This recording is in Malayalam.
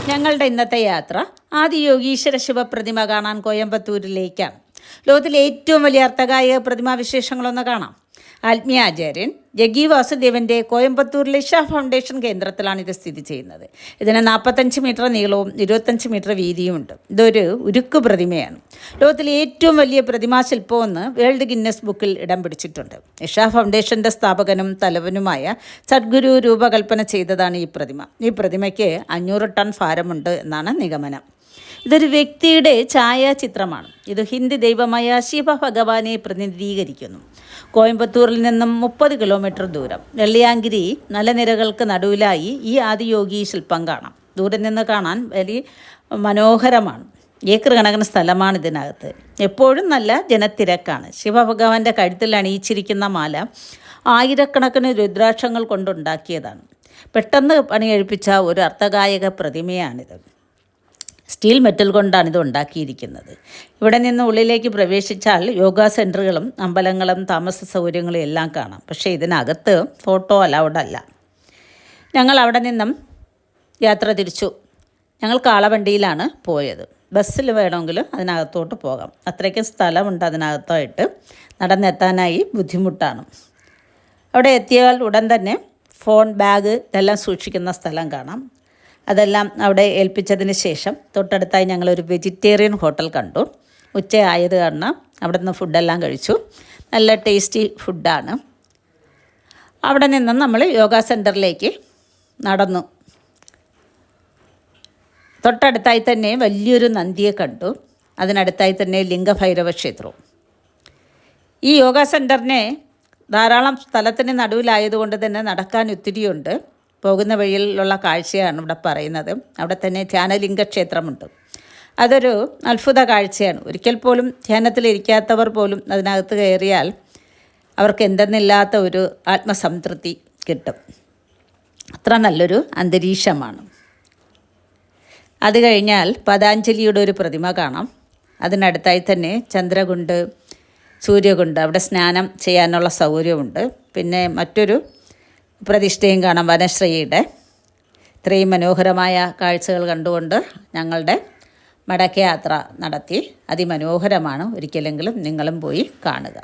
ഞങ്ങളുടെ ഇന്നത്തെ യാത്ര ആദിയോഗീശ്വര ശിവപ്രതിമ കാണാൻ കോയമ്പത്തൂരിലേക്കാണ്. ലോകത്തിലെ ഏറ്റവും വലിയ അർത്ഥകായ പ്രതിമാ വിശേഷങ്ങളൊന്ന് കാണാം. ആത്മീയാചാര്യൻ ജഗ്ഗി വാസുദേവൻ്റെ കോയമ്പത്തൂരിലെ ഇഷ ഫൗണ്ടേഷൻ കേന്ദ്രത്തിലാണ് ഇത് സ്ഥിതി ചെയ്യുന്നത്. ഇതിന് 45 മീറ്റർ നീളവും 25 മീറ്റർ വീതിയുമുണ്ട്. ഇതൊരു ഉരുക്ക് പ്രതിമയാണ്. ലോകത്തിലെ ഏറ്റവും വലിയ പ്രതിമാശില്പമെന്ന് വേൾഡ് ഗിന്നസ് ബുക്കിൽ ഇടം പിടിച്ചിട്ടുണ്ട്. ഇഷ ഫൗണ്ടേഷൻ്റെ സ്ഥാപകനും തലവനുമായ സദ്ഗുരു രൂപകൽപ്പന ചെയ്തതാണ് ഈ പ്രതിമ. ഈ പ്രതിമയ്ക്ക് 500 ടൺ ഭാരമുണ്ട് എന്നാണ് നിഗമനം. ഇതൊരു വ്യക്തിയുടെ ഛായാചിത്രമാണ്. ഇത് ഹിന്ദി ദൈവമായ ശിവഭഗവാനെ പ്രതിനിധീകരിക്കുന്നു. കോയമ്പത്തൂരിൽ നിന്നും 30 കിലോമീറ്റർ ദൂരം വെള്ളിയാങ്കിരി മലനിരകൾക്ക് നടുവിലായി ഈ ആദിയോഗി ശില്പം കാണാം. ദൂരെ നിന്ന് കാണാൻ വലിയ മനോഹരമാണ്. ഏക്കർ കണക്കിന് സ്ഥലമാണ് ഇതിനകത്ത്. എപ്പോഴും നല്ല ജനത്തിരക്കാണ്. ശിവഭഗവാന്റെ കഴുത്തിൽ അണിയിച്ചിരിക്കുന്ന മാല ആയിരക്കണക്കിന് രുദ്രാക്ഷങ്ങൾ കൊണ്ടുണ്ടാക്കിയതാണ്. പെട്ടെന്ന് പണി കഴിപ്പിച്ച ഒരു അർത്ഥകായക പ്രതിമയാണിത്. സ്റ്റീൽ മെറ്റൽ കൊണ്ടാണ് ഇത് ഉണ്ടാക്കിയിരിക്കുന്നത്. ഇവിടെ നിന്ന് ഉള്ളിലേക്ക് പ്രവേശിച്ചാൽ യോഗ സെൻറ്ററുകളും അമ്പലങ്ങളും താമസ സൗകര്യങ്ങളും എല്ലാം കാണാം. പക്ഷേ ഇതിനകത്ത് ഫോട്ടോ അലൗഡ് അല്ല. ഞങ്ങൾ അവിടെ നിന്നും യാത്ര തിരിച്ചു. ഞങ്ങൾ കാളവണ്ടിയിലാണ് പോയത്. ബസ്സിൽ വേണമെങ്കിൽ അതിനകത്തോട്ട് പോകാം. അത്രയ്ക്കും സ്ഥലമുണ്ട് അതിനകത്തായിട്ട്. നടന്നെത്താനായി ബുദ്ധിമുട്ടാണ്. അവിടെ എത്തിയാൽ ഉടൻ തന്നെ ഫോൺ, ബാഗ് ഇതെല്ലാം സൂക്ഷിക്കുന്ന സ്ഥലം കാണാം. അതെല്ലാം അവിടെ ഏൽപ്പിച്ചതിന് ശേഷം തൊട്ടടുത്തായി ഞങ്ങളൊരു വെജിറ്റേറിയൻ ഹോട്ടൽ കണ്ടു. ഉച്ചയായത് കാരണം അവിടെ നിന്ന് ഫുഡെല്ലാം കഴിച്ചു. നല്ല ടേസ്റ്റി ഫുഡാണ്. അവിടെ നിന്ന് നമ്മൾ യോഗ സെൻറ്ററിലേക്ക് നടന്നു. തൊട്ടടുത്തായി തന്നെ വലിയൊരു നന്ദിയെ കണ്ടു. അതിനടുത്തായി തന്നെ ലിംഗഭൈരവ ക്ഷേത്രവും. ഈ യോഗ സെൻറ്ററിനെ ധാരാളം സ്ഥലത്തിന് നടുവിലായതുകൊണ്ട് തന്നെ നടക്കാൻ ഒത്തിരിയുണ്ട്. പോകുന്ന വഴിയിലുള്ള കാഴ്ചയാണ് ഇവിടെ പറയുന്നത്. അവിടെ തന്നെ ധ്യാനലിംഗ ക്ഷേത്രമുണ്ട്. അതൊരു അത്ഭുത കാഴ്ചയാണ്. ഒരിക്കൽ പോലും ധ്യാനത്തിലിരിക്കാത്തവർ പോലും അതിനകത്ത് കയറിയാൽ അവർക്ക് എന്തെന്നില്ലാത്ത ഒരു ആത്മസംതൃപ്തി കിട്ടും. അത്ര നല്ലൊരു അന്തരീക്ഷമാണ്. അത് കഴിഞ്ഞാൽ പതാഞ്ജലിയുടെ ഒരു പ്രതിമ കാണാം. അതിനടുത്തായി തന്നെ ചന്ദ്രകുണ്ട്, സൂര്യകുണ്ട്, അവിടെ സ്നാനം ചെയ്യാനുള്ള സൗകര്യമുണ്ട്. പിന്നെ മറ്റൊരു പ്രതിഷ്ഠയും കാണാം, വനശ്രീയുടെ. ഇത്രയും മനോഹരമായ കാഴ്ചകൾ കണ്ടുകൊണ്ട് ഞങ്ങളുടെ മടക്കയാത്ര നടത്തി. അതിമനോഹരമാണ്. ഒരിക്കലെങ്കിലും നിങ്ങളും പോയി കാണുക.